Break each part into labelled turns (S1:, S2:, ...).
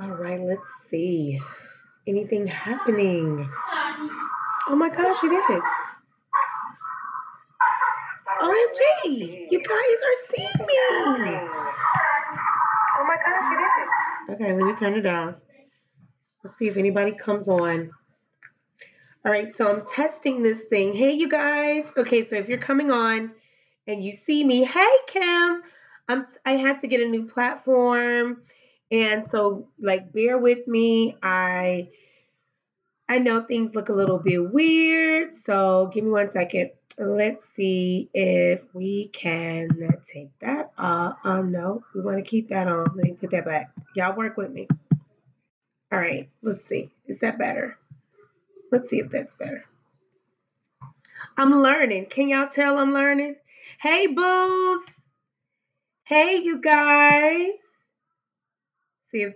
S1: All right, let's see. Is anything happening? Oh my gosh, it is. OMG, you guys are seeing me. Oh my gosh, it is. Okay, let me turn it down. Let's see if anybody comes on. All right, so I'm testing this thing. Hey, you guys. Okay, so if you're coming on and you see me, hey, Kim. I had to get a new platform, and so like bear with me. I know things look a little bit weird, so give me 1 second. Let's see if we can take that off. No, we want to keep that on. Let me put that back. Y'all work with me. All right, let's see. Is that better? Let's see if that's better. I'm learning. Can y'all tell I'm learning? Hey, boos. Hey, you guys. See if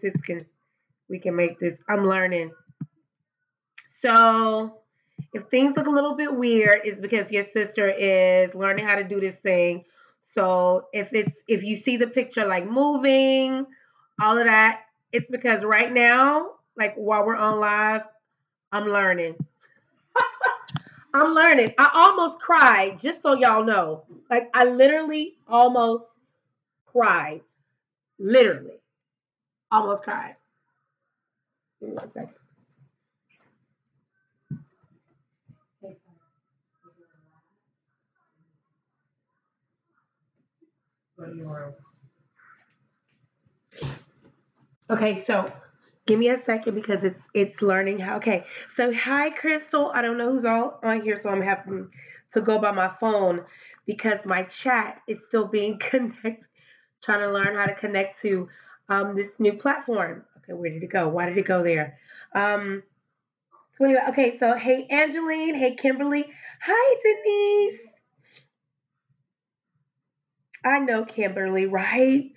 S1: we can make this. I'm learning. So if things look a little bit weird, it's because your sister is learning how to do this thing. So if you see the picture like moving, all of that, it's because right now, like while we're on live, I'm learning. I'm learning. I almost cried, just so y'all know. Like I literally almost cried. Literally. Almost cried. Give me 1 second. Okay, so give me a second because it's learning how. Okay, so hi Crystal. I don't know who's all on here, so I'm having to go by my phone because my chat is still being connected. Trying to learn how to connect to this new platform. Okay, where did it go? Why did it go there? So anyway, okay, so hey Angeline, hey Kimberly, hi Denise. I know Kimberly, right?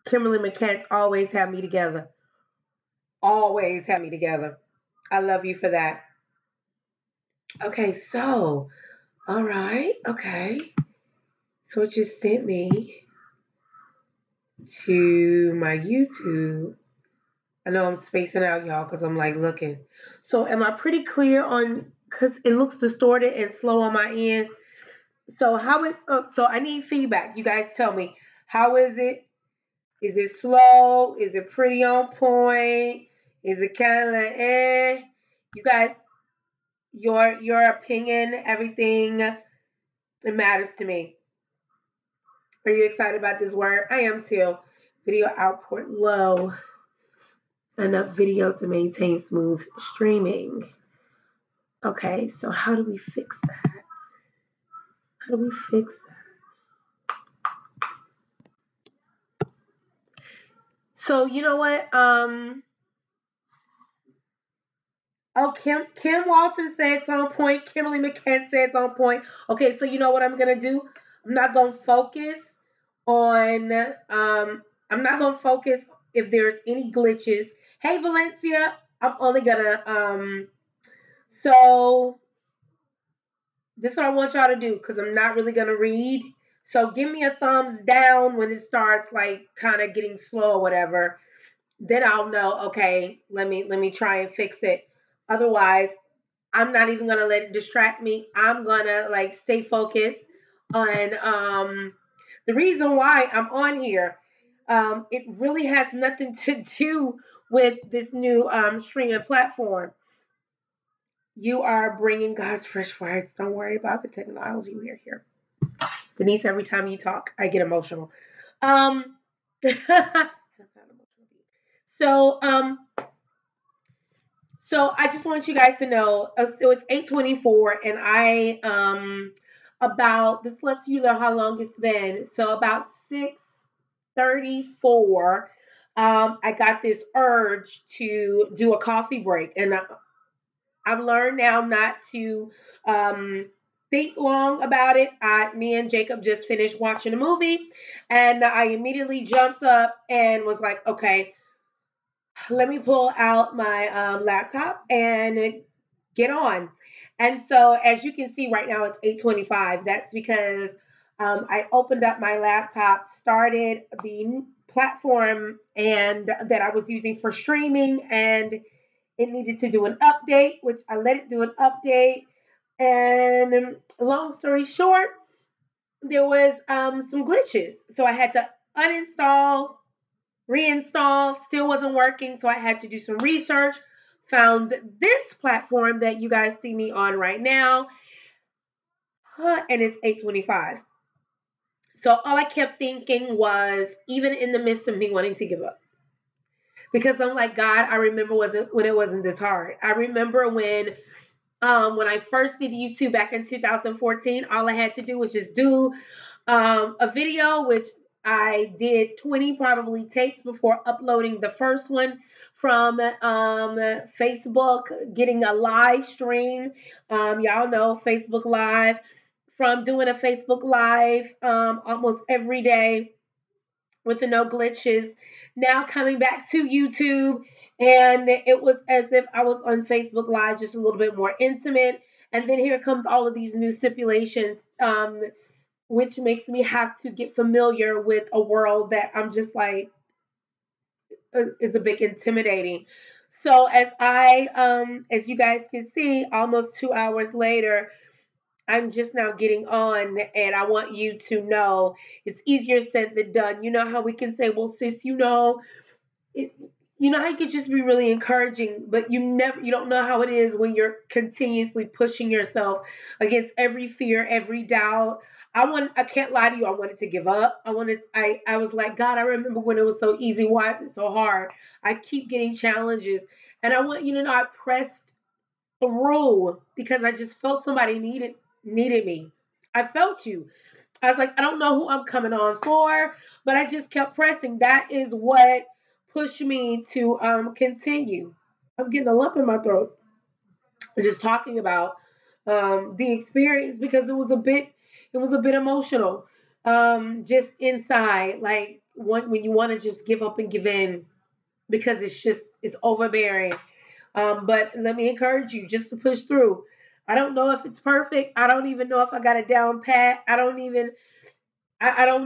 S1: Kimberly McCants always have me together. Always have me together. I love you for that. Okay, so, all right, okay. So it just sent me to my YouTube. I know I'm spacing out, y'all, because I'm like looking. So am I pretty clear on, because it looks distorted and slow on my end. So so I need feedback. You guys tell me, how is it? Is it slow? Is it pretty on point? Is it kind of like eh? You guys, your opinion, everything, it matters to me. Are you excited about this word? I am too. Video output low. Enough video to maintain smooth streaming. Okay, so how do we fix that? How do we fix that? So you know what? Oh, Kim Walton said it's on point. Kimberly McKent said it's on point. Okay, so you know what I'm gonna do? I'm not gonna focus on I'm not gonna focus if there's any glitches. Hey Valencia, I'm only gonna so this is what I want y'all to do because I'm not really gonna read. So give me a thumbs down when it starts like kind of getting slow or whatever. Then I'll know, okay, let me try and fix it. Otherwise, I'm not even gonna let it distract me. I'm gonna like stay focused on the reason why I'm on here. It really has nothing to do with this new streaming platform. You are bringing God's fresh words. Don't worry about the technology. We are here. Denise, every time you talk, I get emotional. Um, so So I just want you guys to know. So it's 8:24, and I about this lets you know how long it's been. So about 6:34, I got this urge to do a coffee break, and I've learned now not to think long about it. Me and Jacob just finished watching a movie, and I immediately jumped up and was like, okay, let me pull out my laptop and get on. And so as you can see right now, it's 8:25. That's because I opened up my laptop, started the platform and that I was using for streaming, and it needed to do an update, which I let it do an update. And long story short, there was some glitches, so I had to uninstall, reinstall. Still wasn't working, so I had to do some research. Found this platform that you guys see me on right now, and it's 825. So all I kept thinking was, even in the midst of me wanting to give up, because I'm like, God, I remember when it wasn't this hard. I remember when I first did YouTube back in 2014, all I had to do was just do a video, which I did 20 probably takes before uploading the first one from Facebook, getting a live stream. Y'all know Facebook Live, from doing a Facebook Live almost every day with the no glitches. Now coming back to YouTube, and it was as if I was on Facebook Live, just a little bit more intimate. And then here comes all of these new stipulations, which makes me have to get familiar with a world that I'm just like, is a bit intimidating. So as you guys can see, almost 2 hours later, I'm just now getting on, and I want you to know it's easier said than done. You know how we can say, well, sis, it, you know how you could just be really encouraging, but you don't know how it is when you're continuously pushing yourself against every fear, every doubt. I can't lie to you, I wanted to give up. I was like, God, I remember when it was so easy. Why is it so hard? I keep getting challenges. And I want you to know I pressed through because I just felt somebody needed me. I felt you. I was like, I don't know who I'm coming on for, but I just kept pressing. That is what pushed me to continue. I'm getting a lump in my throat just talking about the experience, because it was a bit emotional. Just inside, like when you want to just give up and give in, because it's overbearing. But let me encourage you just to push through. I don't know if it's perfect. I don't even know if I got it down pat. I don't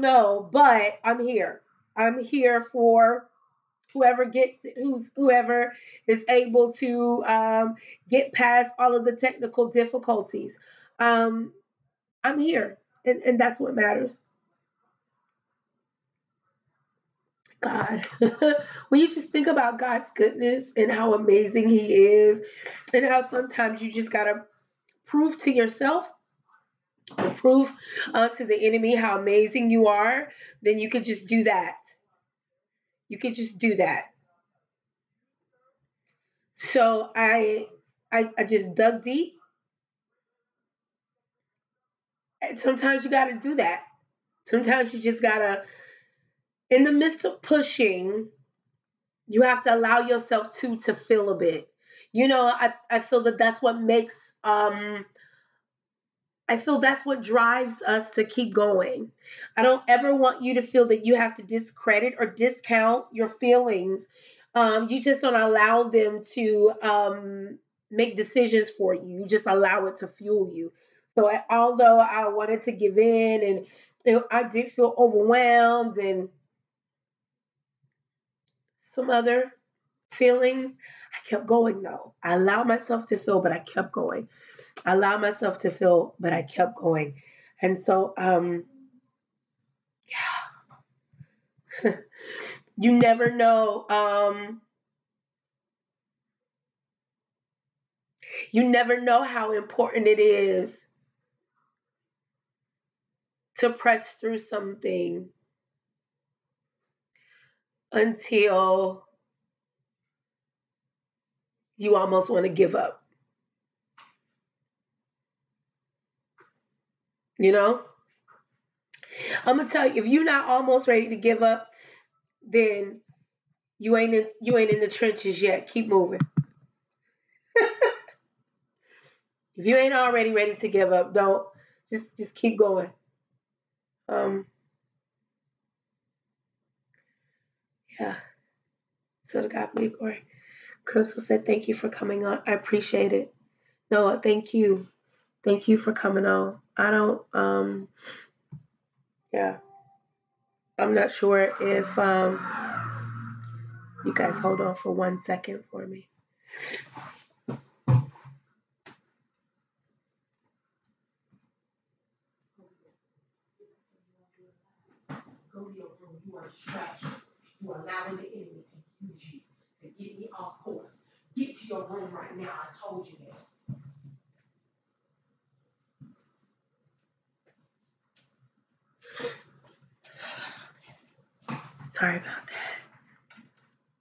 S1: know, but I'm here. I'm here for whoever gets it, whoever is able to get past all of the technical difficulties. Um, I'm here, and that's what matters. God, when you just think about God's goodness and how amazing He is, and how sometimes you just gotta prove to yourself, prove to the enemy how amazing you are, then you could just do that. You could just do that. So I just dug deep, and sometimes you got to do that. Sometimes you just gotta, in the midst of pushing, you have to allow yourself to feel a bit. I feel that that's what makes I feel that's what drives us to keep going. I don't ever want you to feel that you have to discredit or discount your feelings. You just don't allow them to make decisions for you. You just allow it to fuel you. So although I wanted to give in, and I did feel overwhelmed and some other feelings, I kept going though. I allowed myself to feel, but I kept going. I allowed myself to feel, but I kept going. And so, you never know. You never know how important it is to press through something until you almost want to give up. You know, I'm gonna tell you, if you're not almost ready to give up, then you ain't in the trenches yet. Keep moving. If you ain't already ready to give up, don't just keep going. Um, yeah. So to God be the glory. Crystal said, "Thank you for coming on. I appreciate it." No, thank you. Thank you for coming on. I don't. Yeah. I'm not sure if you guys hold on for 1 second for me. Go to your room. You are a distraction. You are allowing the enemy to use you to get me off course. Get to your room right now. I told you that. Sorry about that.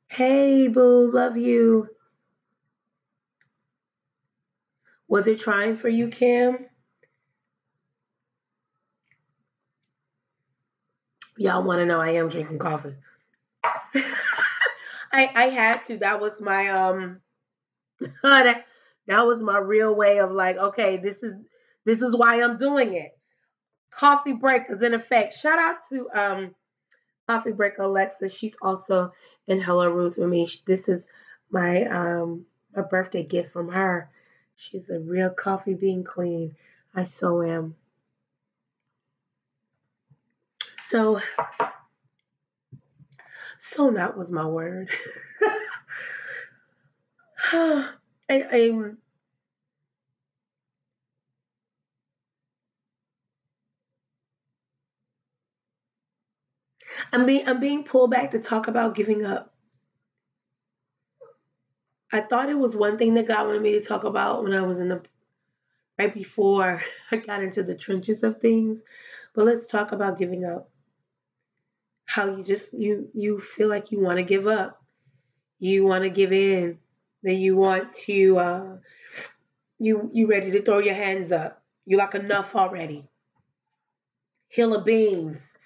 S1: Hey, boo. Love you. Was it trying for you, Kim? Y'all want to know I am drinking coffee. I had to. That was my that was my real way of like, okay, this is why I'm doing it. Coffee break is in effect. Shout out to Coffee Break Alexa. She's also in Hello Rules with me. This is my birthday gift from her. She's a real coffee bean queen. I so am. So so not was my word. I, I'm being pulled back to talk about giving up. I thought it was one thing that God wanted me to talk about when I was in the right before I got into the trenches of things. But let's talk about giving up. How you feel like you want to give up. You want to give in. That you want to you ready to throw your hands up. You like enough already. Hill of beans.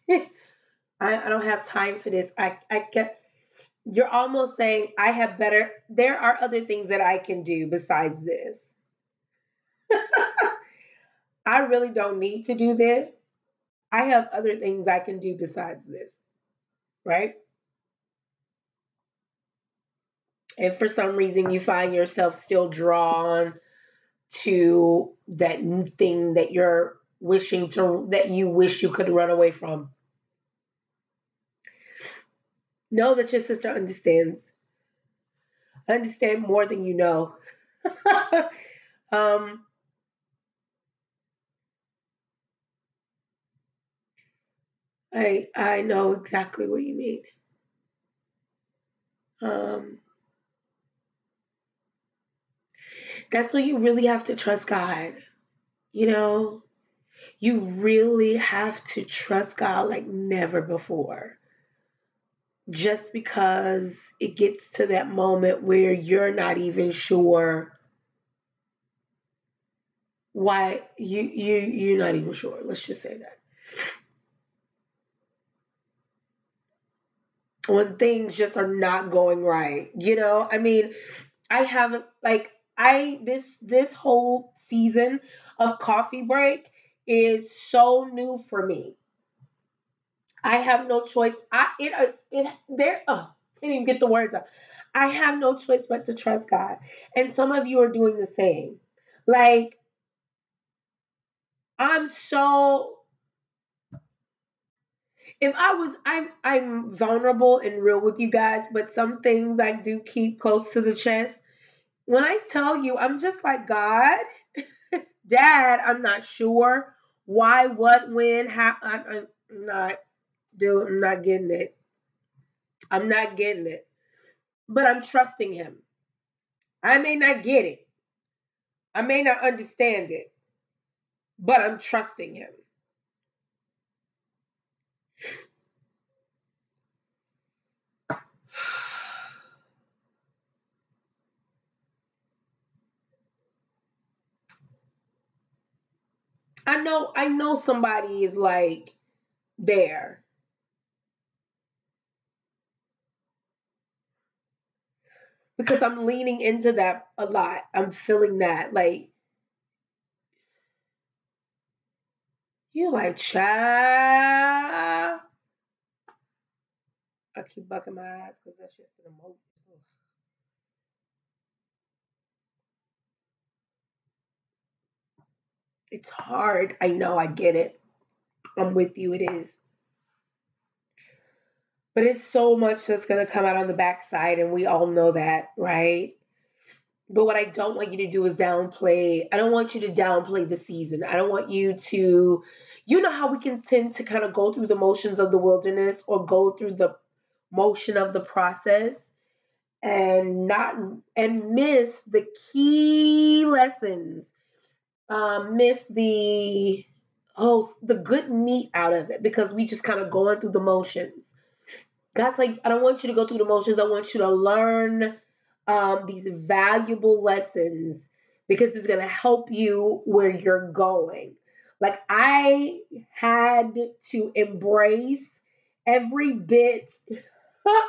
S1: I don't have time for this. I get you're almost saying I have better there are other things that I can do besides this. I really don't need to do this. I have other things I can do besides this, right? And for some reason you find yourself still drawn to that thing that you're wishing to that you wish you could run away from. Know that your sister understand more than you know. um I know exactly what you mean. um that's when you really have to trust God, you know. You really have to trust God like never before. Just because it gets to that moment where you're not even sure why you're not even sure. Let's just say that. When things just are not going right, you know? I mean, I haven't like I this whole season of coffee break is so new for me. I have no choice. It there can't even get the words out. I have no choice but to trust God. And some of you are doing the same. Like I'm so if I was I'm vulnerable and real with you guys, but some things I do keep close to the chest. When I tell you, I'm just like God, Dad, I'm not sure why, what, when, how. I'm not, dude. I'm not getting it. I'm not getting it. But I'm trusting Him. I may not get it. I may not understand it, but I'm trusting Him. I know somebody is like there because I'm leaning into that a lot. I'm feeling that like you like child. I keep bucking my eyes because that's just an emotion. It's hard. I know. I get it. I'm with you. It is. But it's so much that's going to come out on the backside, and we all know that, right? But what I don't want you to do is downplay. I don't want you to downplay the season. I don't want you to, you know how we can tend to kind of go through the motions of the wilderness or go through the motion of the process and not and miss the key lessons, miss the good meat out of it because we just kind of going through the motions. God's like, I don't want you to go through the motions. I want you to learn these valuable lessons because it's going to help you where you're going. Like, I had to embrace every bit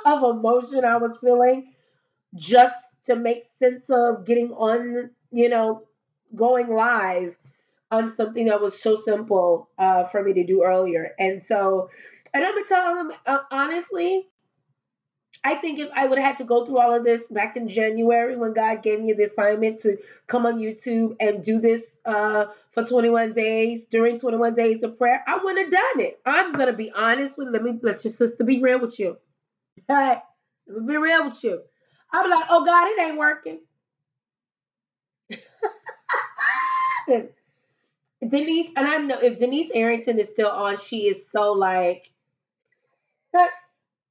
S1: of emotion I was feeling just to make sense of getting on, going live on something that was so simple for me to do earlier. And I'm going to tell him, honestly, I think if I would have had to go through all of this back in January when God gave me the assignment to come on YouTube and do this for 21 days, during 21 days of prayer, I wouldn't have done it. I'm going to be honest with you. Let your sister be real with you. Hey, let me be real with you. I'll be like, oh God, it ain't working. Denise, and I know if Denise Arrington is still on, she is so like,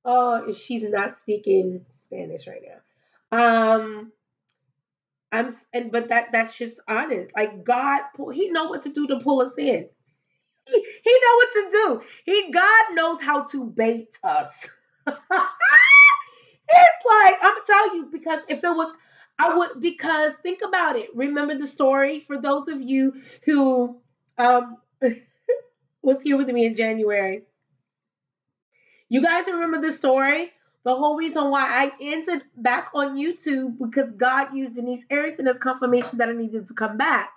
S1: oh, if she's not speaking Spanish right now. But that's just honest. Like God, He know what to do to pull us in. He know what to do. God knows how to bait us. It's like I'm telling you because if it was, I would because think about it. Remember the story for those of you who um was here with me in January. You guys remember the story? The whole reason why I ended back on YouTube because God used Denise Arrington as confirmation that I needed to come back.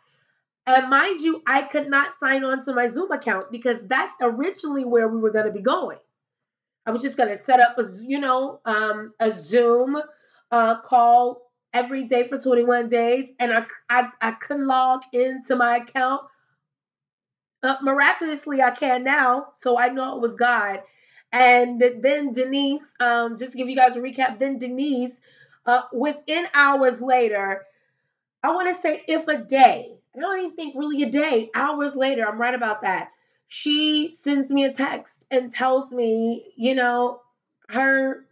S1: And mind you, I could not sign on to my Zoom account because that's originally where we were going to be going. I was just going to set up a Zoom call every day for 21 days, and I couldn't log into my account. Miraculously, I can now, so I know it was God. And then Denise, just to give you guys a recap, then Denise, within hours later, I want to say if a day, I don't even think really a day, hours later, I'm right about that. She sends me a text and tells me, her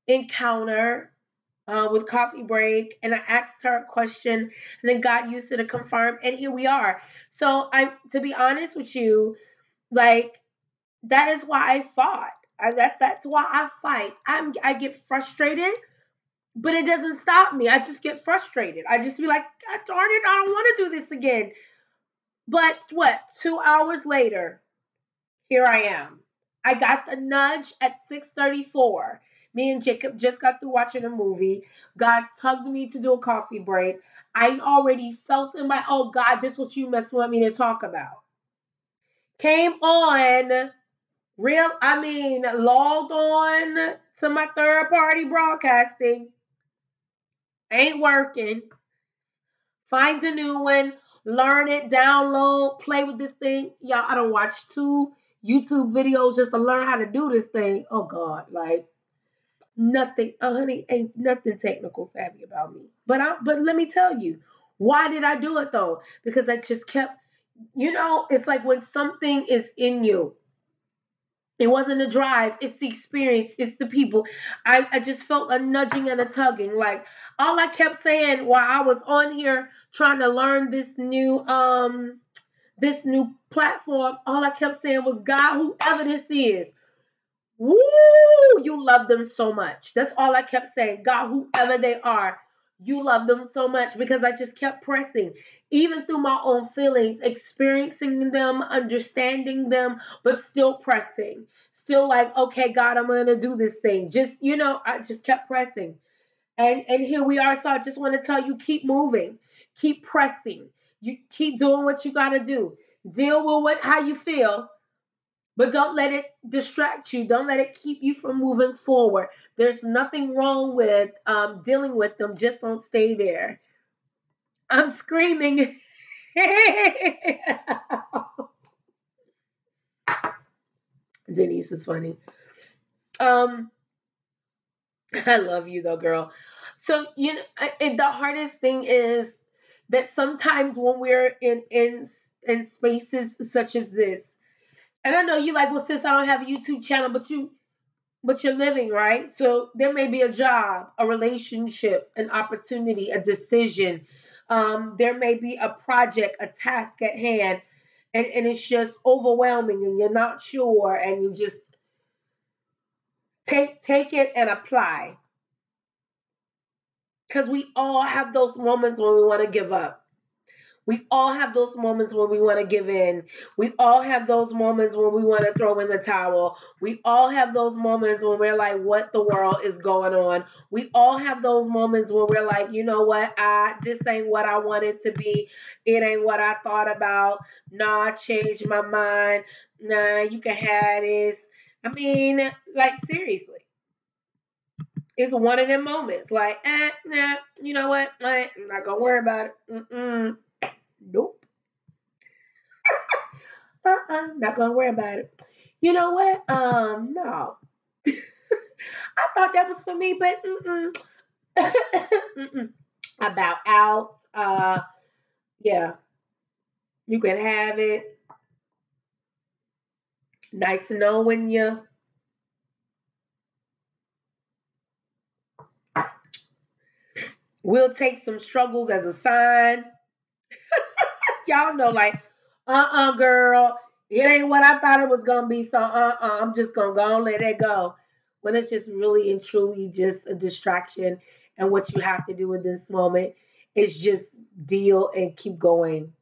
S1: encounter with Coffee Break, and I asked her a question, and then got used to the confirm, and here we are. So to be honest with you, like that is why I fought. That's why I fight. I get frustrated, but it doesn't stop me. I just get frustrated. I just be like, God darn it, I don't want to do this again. But what? 2 hours later, here I am. I got the nudge at 6:34. Me and Jacob just got through watching a movie. God tugged me to do a coffee break. I already felt in my, oh God, this is what you must want me to talk about. Came on logged on to my third party broadcasting. Ain't working. Find a new one, learn it, download, play with this thing. Y'all, I don't watch 2 YouTube videos just to learn how to do this thing. Oh God, like nothing, honey, ain't nothing technical savvy about me. But let me tell you, why did I do it though? Because I just kept, it's like when something is in you. It wasn't a drive, it's the experience, it's the people. I just felt a nudging and a tugging. Like all I kept saying while I was on here trying to learn this new platform, all I kept saying was, God, whoever this is, woo, you love them so much. That's all I kept saying. God, whoever they are, you love them so much because I just kept pressing, even through my own feelings, experiencing them, understanding them, but still pressing. Still like, okay, God, I'm going to do this thing. Just, I just kept pressing. And here we are. So I just want to tell you, keep moving, keep pressing. You keep doing what you got to do. Deal with how you feel, but don't let it distract you. Don't let it keep you from moving forward. There's nothing wrong with dealing with them. Just don't stay there. I'm screaming. Denise is funny. Um, I love you though, girl. So and the hardest thing is that sometimes when we're in spaces such as this, and I know you like, well, sis, I don't have a YouTube channel, but you're living, right? So there may be a job, a relationship, an opportunity, a decision. There may be a project, a task at hand, and it's just overwhelming and you're not sure and you just take it and apply. Because we all have those moments when we want to give up. We all have those moments when we want to give in. We all have those moments when we want to throw in the towel. We all have those moments when we're like, what the world is going on? We all have those moments when we're like, you know what? This ain't what I want it to be. It ain't what I thought about. Nah, I changed my mind. Nah, you can have this. I mean, like seriously. It's one of them moments. Like, nah, you know what? I'm not gonna worry about it. Nope. Not gonna worry about it. You know what? No. I thought that was for me, but mm-mm. I bow out. Yeah, you can have it. Nice knowing you. We'll take some struggles as a sign. Y'all know, like, girl, it ain't what I thought it was gonna be. So, I'm just gonna go and let it go. When it's just really and truly just a distraction, and what you have to do in this moment is just deal and keep going.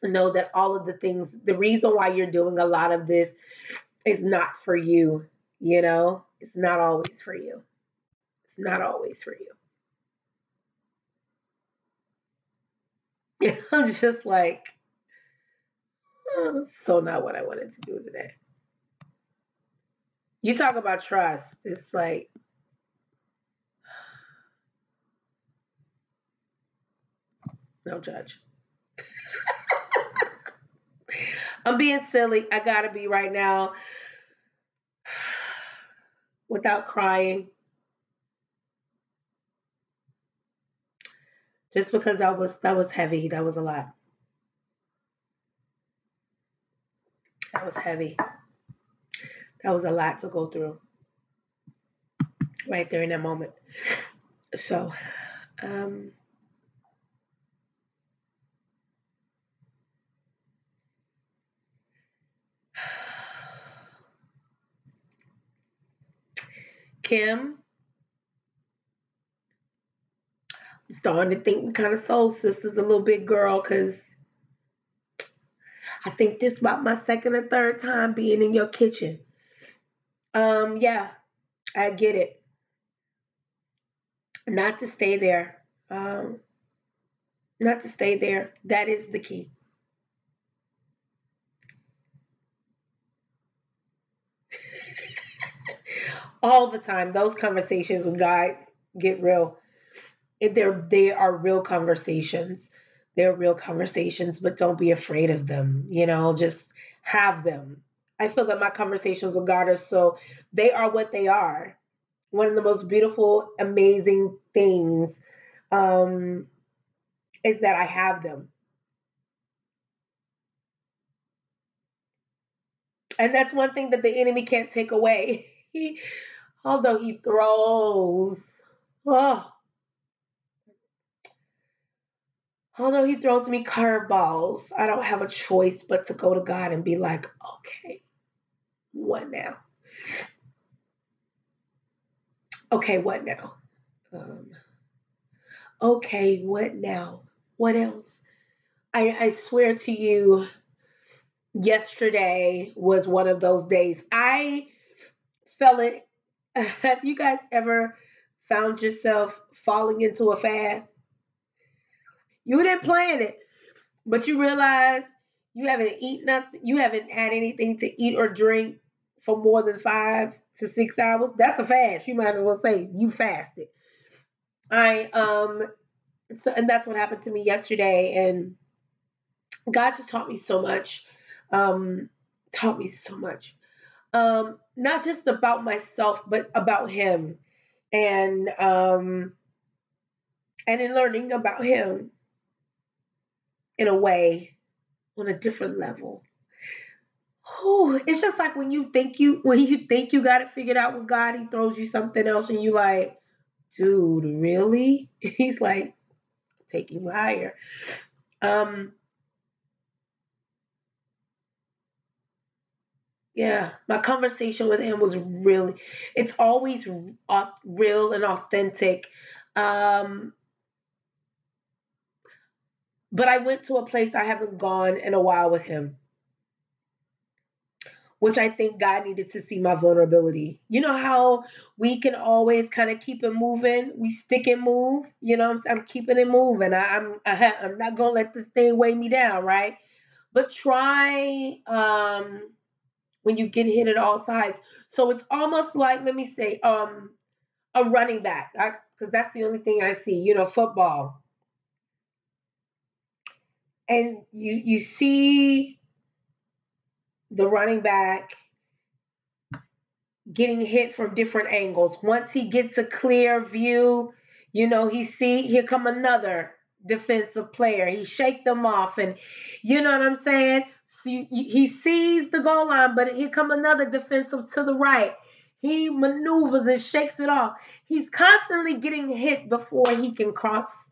S1: Know that all of the things, the reason why you're doing a lot of this is not for you. It's not always for you. It's not always for you. I'm just like, so not what I wanted to do today. You talk about trust. It's like, no judge. I'm being silly. I gotta be right now without crying. Just because that was heavy. That was a lot. That was heavy. That was a lot to go through right there in that moment. So, um, Kim, I'm starting to think we kind of soul sisters a little bit, girl, because I think this about my second or third time being in your kitchen. Yeah, I get it. Not to stay there. Not to stay there. That is the key. All the time, those conversations with God get real. They are real conversations. They're real conversations, but don't be afraid of them. Just have them. I feel that my conversations with God are so, they are what they are. One of the most beautiful, amazing things um, is that I have them. And that's one thing that the enemy can't take away. Although he throws, oh, although he throws me curveballs, I don't have a choice but to go to God and be like, okay, what now? Okay, what now? Um, okay, what now? What else? I swear to you, yesterday was one of those days. I felt it. Have you guys ever found yourself falling into a fast? You didn't plan it, but you realize you haven't eaten nothing, you haven't had anything to eat or drink for more than 5 to 6 hours. That's a fast. You might as well say you fasted. I so and that's what happened to me yesterday, and God just taught me so much. Um taught me so much. Not just about myself, but about him, and in learning about him in a way on a different level. Whew, it's just like when you think you got it figured out with God, He throws you something else, and you like, dude, really? He's like, take you higher. Um, yeah, my conversation with him was really. It's always real and authentic. Um, but I went to a place I haven't gone in a while with him, which I think God needed to see my vulnerability. You know how we can always kind of keep it moving, we stick and move. You know, I'm keeping it moving. I'm not gonna let this thing weigh me down, right? But try when you get hit at all sides. So it's almost like, let me say, a running back, because that's the only thing I see. You know, football, and you see the running back getting hit from different angles. Once he gets a clear view, he see here come another defensive player. He shake them off, and you know what I'm saying. So he sees the goal line, but here come another defensive to the right. He maneuvers and shakes it off. He's constantly getting hit before he can cross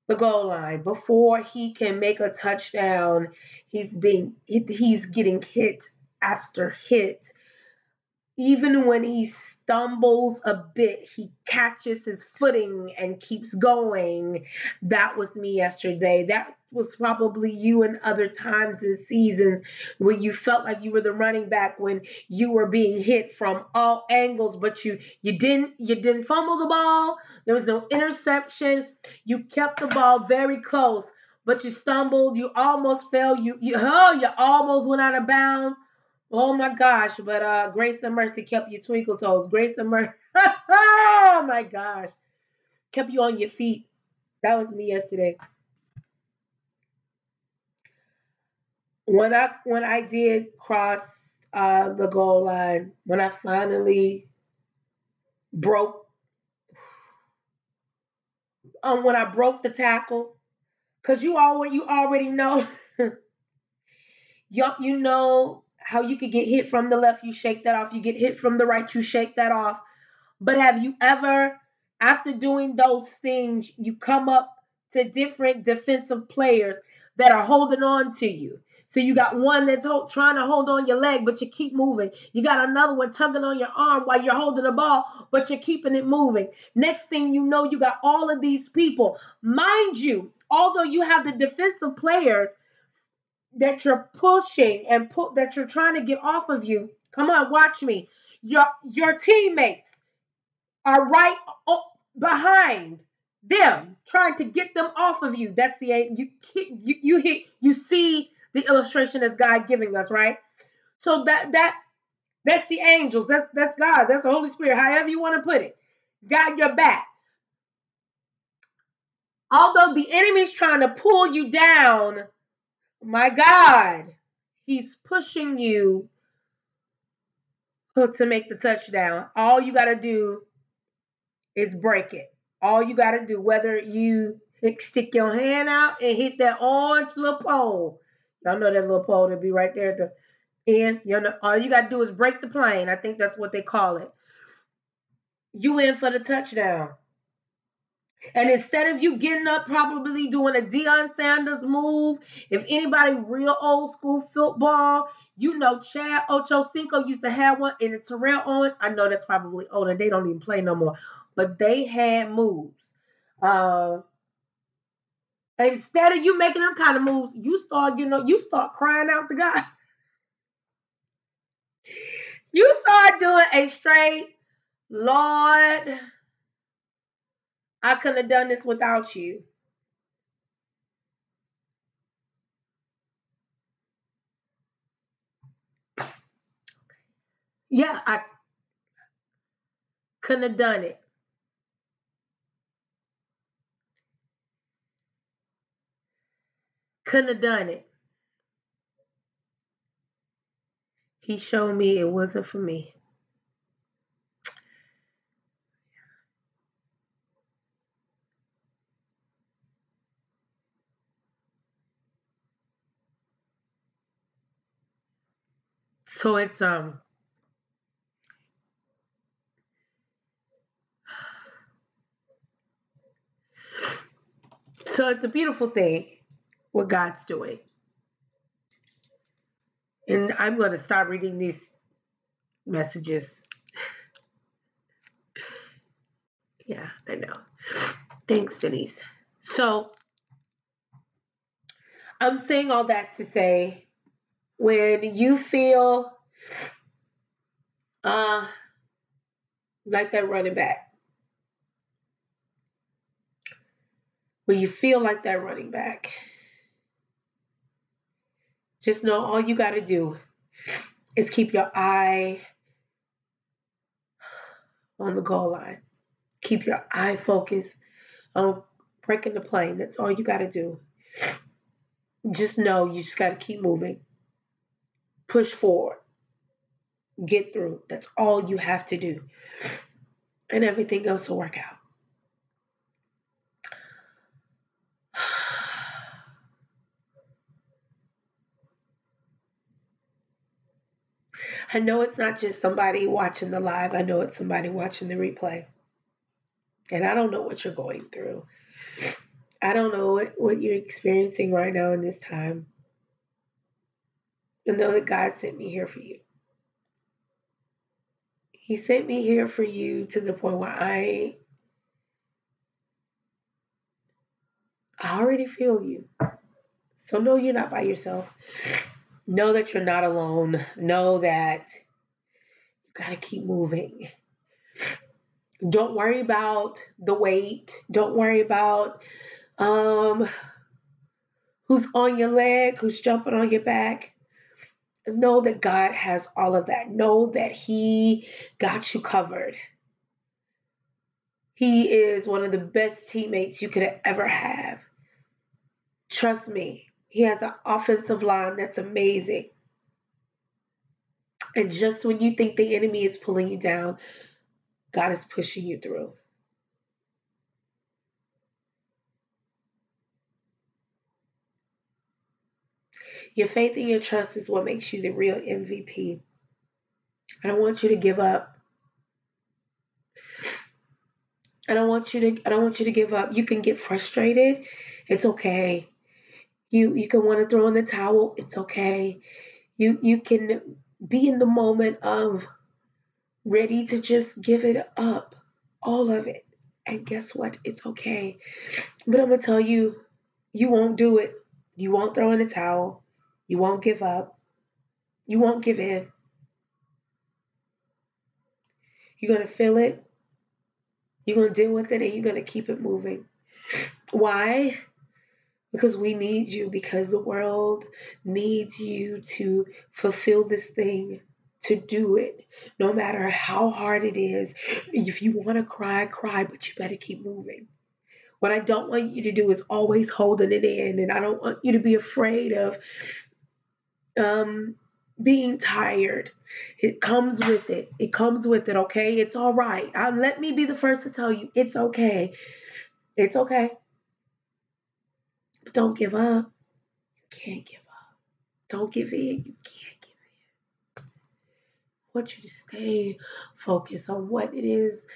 S1: the goal line, before he can make a touchdown. He's getting hit after hit. Even when he stumbles a bit, he catches his footing and keeps going. That was me yesterday. That was probably you in other times and seasons when you felt like you were the running back, when you were being hit from all angles, but you didn't fumble the ball. There was no interception. You kept the ball very close, but you stumbled. You almost fell. You almost went out of bounds. Oh my gosh, but grace and mercy kept you twinkle toes. Grace and mercy. Oh my gosh. Kept you on your feet. That was me yesterday. When I did cross the goal line, when I finally broke when I broke the tackle, because you already know. You know how you could get hit from the left, you shake that off. You get hit from the right, you shake that off. But have you ever, after doing those things, you come up to different defensive players that are holding on to you? So you got one that's trying to hold on your leg, but you keep moving. You got another one tugging on your arm while you're holding the ball, but you're keeping it moving. Next thing you know, you got all of these people. Mind you, although you have the defensive players that you're pushing and that you're trying to get off of you, come on, watch me. Your teammates are right behind them, trying to get them off of you. That's the you see the illustration as God giving us, right? So that's the angels. That's God. That's the Holy Spirit. However you want to put it, got your back. Although the enemy's trying to pull you down, my God, he's pushing you to make the touchdown. All you got to do is break it. All you got to do, whether you stick your hand out and hit that orange little pole. Y'all know that little pole that be right there at the end. All you got to do is break the plane. I think that's what they call it. You in for the touchdown. And instead of you getting up, probably doing a Deion Sanders move, if anybody real old school football, Chad Ochocinco used to have one, and Terrell Owens, I know that's probably older. They don't even play no more. But they had moves. Uh, Instead of you making them kind of moves, you start crying out to God. You start doing a straight, Lord, I couldn't have done this without you. Yeah, I couldn't have done it. Couldn't have done it. He showed me it wasn't for me. So it's a beautiful thing what God's doing. And I'm going to start reading these messages. Yeah, I know. Thanks, Denise. So I'm saying all that to say, when you feel uh, like that running back, when you feel like that running back, just know all you got to do is keep your eye on the goal line. Keep your eye focused on breaking the plane. That's all you got to do. Just know you just got to keep moving. Push forward. Get through. That's all you have to do. And everything else will work out. I know it's not just somebody watching the live. I know it's somebody watching the replay. And I don't know what you're going through. I don't know what you're experiencing right now in this time. I know that God sent me here for you. He sent me here for you to the point where I already feel you. So know you're not by yourself. Know that you're not alone. Know that you got to keep moving. Don't worry about the weight. Don't worry about who's on your leg, who's jumping on your back. Know that God has all of that. Know that He got you covered. He is one of the best teammates you could ever have. Trust me, He has an offensive line that's amazing. And just when you think the enemy is pulling you down, God is pushing you through. Your faith and your trust is what makes you the real MVP. I don't want you to give up. I don't want you to give up. You can get frustrated. It's okay. You can want to throw in the towel. It's okay. You can be in the moment of ready to just give it up. All of it. And guess what? It's okay. But I'm going to tell you, you won't do it. You won't throw in the towel. You won't give up. You won't give in. You're going to feel it. You're going to deal with it, and you're going to keep it moving. Why? Because we need you, because the world needs you to fulfill this thing, to do it, no matter how hard it is. If you want to cry, cry, but you better keep moving. What I don't want you to do is always holding it in, and I don't want you to be afraid of being tired. It comes with it. It comes with it, okay? It's all right. Let me be the first to tell you, it's okay. It's okay. But don't give up. You can't give up. Don't give in. You can't give in. I want you to stay focused on what it is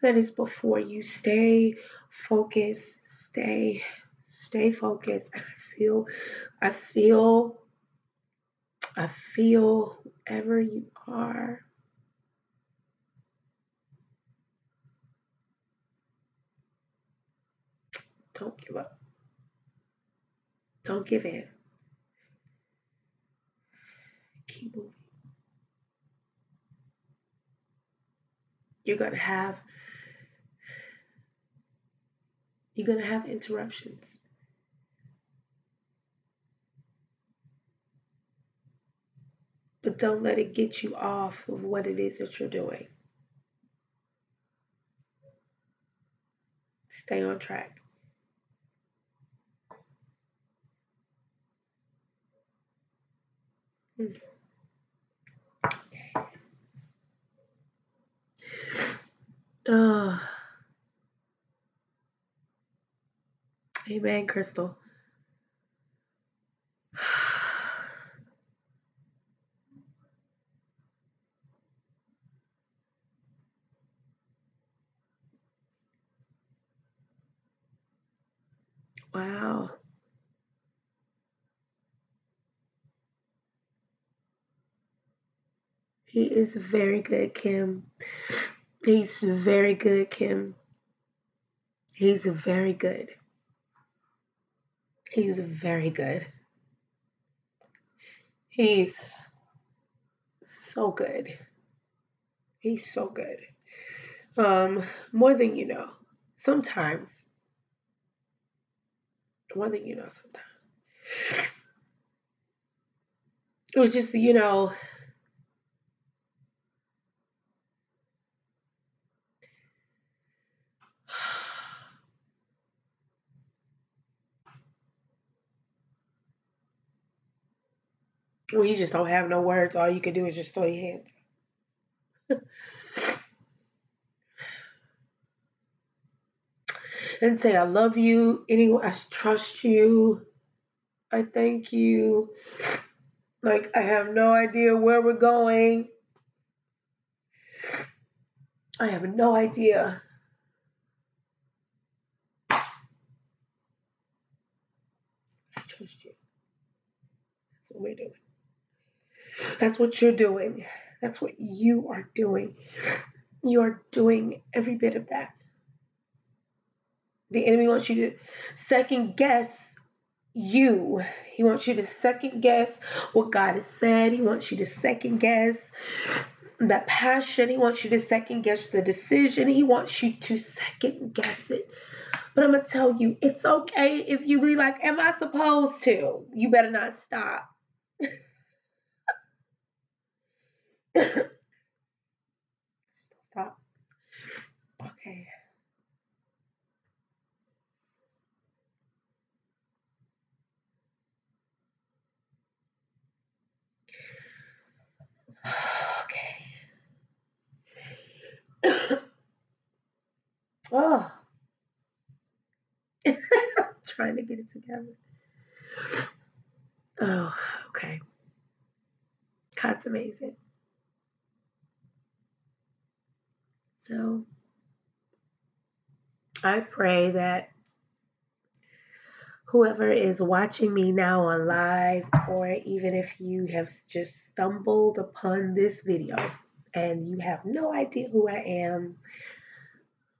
S1: that is before you. Stay focused. Stay focused. And I feel wherever you are. Don't give up. Don't give in. Keep moving. You're gonna have interruptions. But don't let it get you off of what it is that you're doing. Stay on track. Oh, amen, Crystal. Wow. He is very good, Kim. He's very good, Kim. He's very good. He's very good. He's so good. He's so good. More than you know. Sometimes. More than you know sometimes. It was just, when you just don't have no words, all you can do is just throw your hands. And say, I love you. Anyway, I trust you. I thank you. Like, I have no idea where we're going. I have no idea. I trust you. That's what we're doing. That's what you're doing. That's what you are doing. You are doing every bit of that. The enemy wants you to second guess you. He wants you to second guess what God has said. He wants you to second guess that passion. He wants you to second guess the decision. He wants you to second guess it. But I'm going to tell you, it's okay if you be like, am I supposed to? You better not stop. Stop. Okay. Okay. Oh, trying to get it together. Oh, okay. God's amazing. So I pray that whoever is watching me now on live, or even if you have just stumbled upon this video and you have no idea who I am,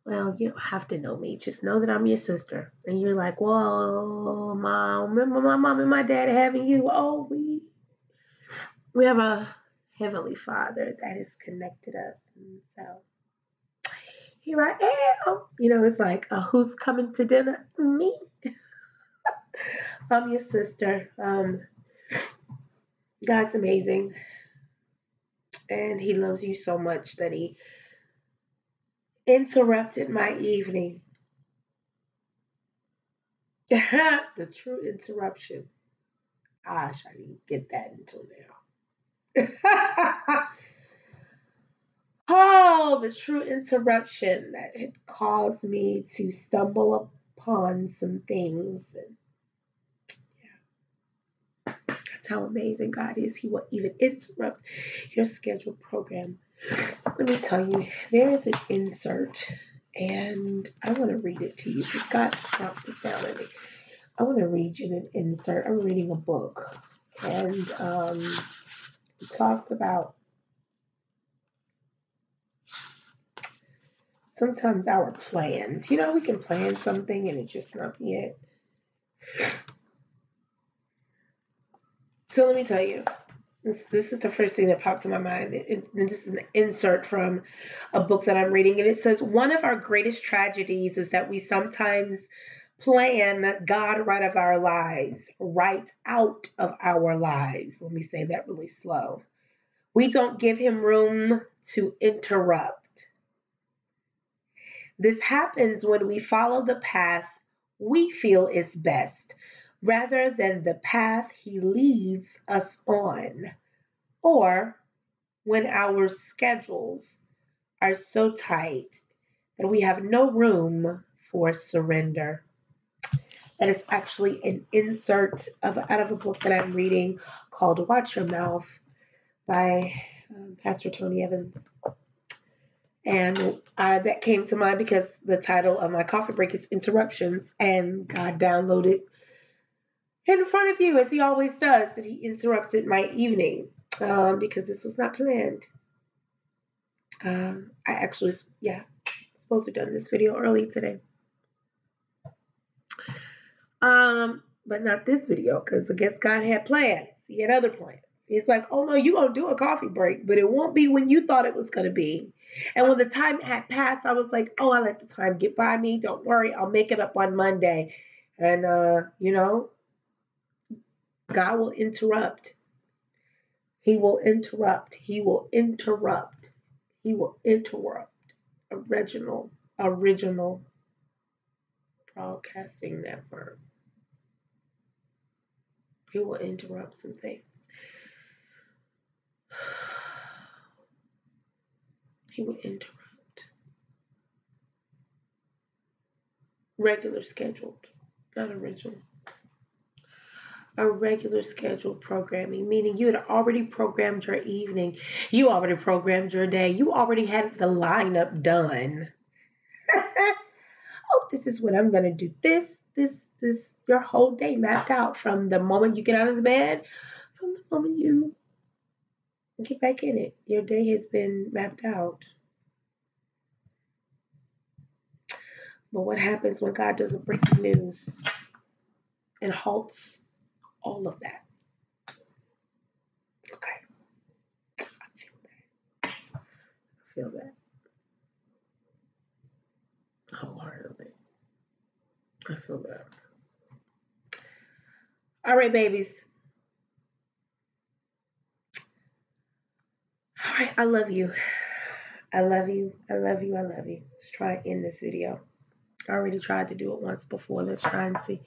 S1: well, you don't have to know me. Just know that I'm your sister. And you're like, whoa, mom, remember my mom and my dad having you? Oh, we have a heavenly Father that has connected us. And so here I am. It's like, who's coming to dinner? Me. I'm your sister. God's amazing. And he loves you so much that he interrupted my evening. The true interruption. Gosh, I didn't get that until now. Oh, the true interruption that had caused me to stumble upon some things. And yeah, that's how amazing God is. He will even interrupt your scheduled program. Let me tell you, there is an insert, and I want to read it to you because God dropped this down at me. I want to read you an insert. I'm reading a book, and it talks about sometimes our plans. We can plan something and it's just not it. So let me tell you, this is the first thing that pops in my mind. And this is an insert from a book that I'm reading, and it says, one of our greatest tragedies is that we sometimes plan God right of our lives, right out of our lives. Let me say that really slow. We don't give him room to interrupt. This happens when we follow the path we feel is best rather than the path he leads us on, or when our schedules are so tight that we have no room for surrender. That is actually an insert out of a book that I'm reading called Watch Your Mouth by Pastor Tony Evans. And that came to mind because the title of my coffee break is Interruptions, and God downloaded in front of you, as he always does, that he interrupted my evening because this was not planned. I actually, supposed to have done this video early today. But not this video, because I guess God had plans. He had other plans. It's like, oh no, you're going to do a coffee break, but it won't be when you thought it was going to be. And when the time had passed, I was like, oh, I let the time get by me. Don't worry, I'll make it up on Monday. And, God will interrupt. He will interrupt. He will interrupt. He will interrupt. Original Broadcasting Network. He will interrupt some things. He will interrupt. Regular scheduled, not original. A regular scheduled programming, meaning you had already programmed your evening. You already programmed your day. You already had the lineup done. Oh, this is what I'm going to do. This, your whole day mapped out from the moment you get out of the bed, from the moment you get back in it. Your day has been mapped out. But what happens when God does a breaking news and halts all of that? Okay. I feel that. Wholeheartedly. I feel that. All right, babies. All right, I love you. I love you. I love you. I love you. Let's try and end this video. I already tried to do it once before. Let's try and see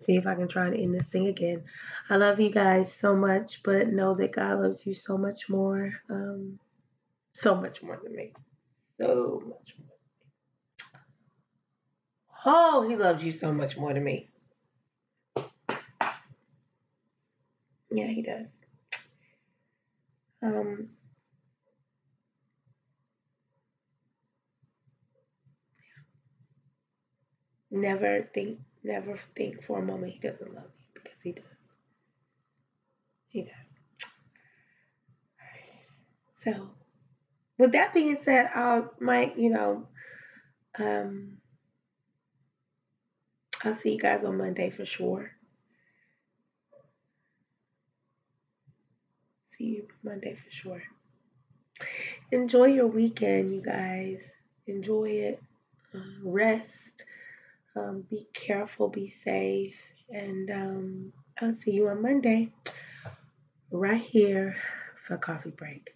S1: if I can try and end this thing again. I love you guys so much, but know that God loves you so much more. So much more than me. So much more. Oh, he loves you so much more than me. Yeah, he does. Never think for a moment he doesn't love you, because he does. He does. So, with that being said, I'll see you guys on Monday for sure. See you Monday for sure. Enjoy your weekend, you guys. Enjoy it. Rest. Be careful. Be safe. And I'll see you on Monday right here for Coffee Break.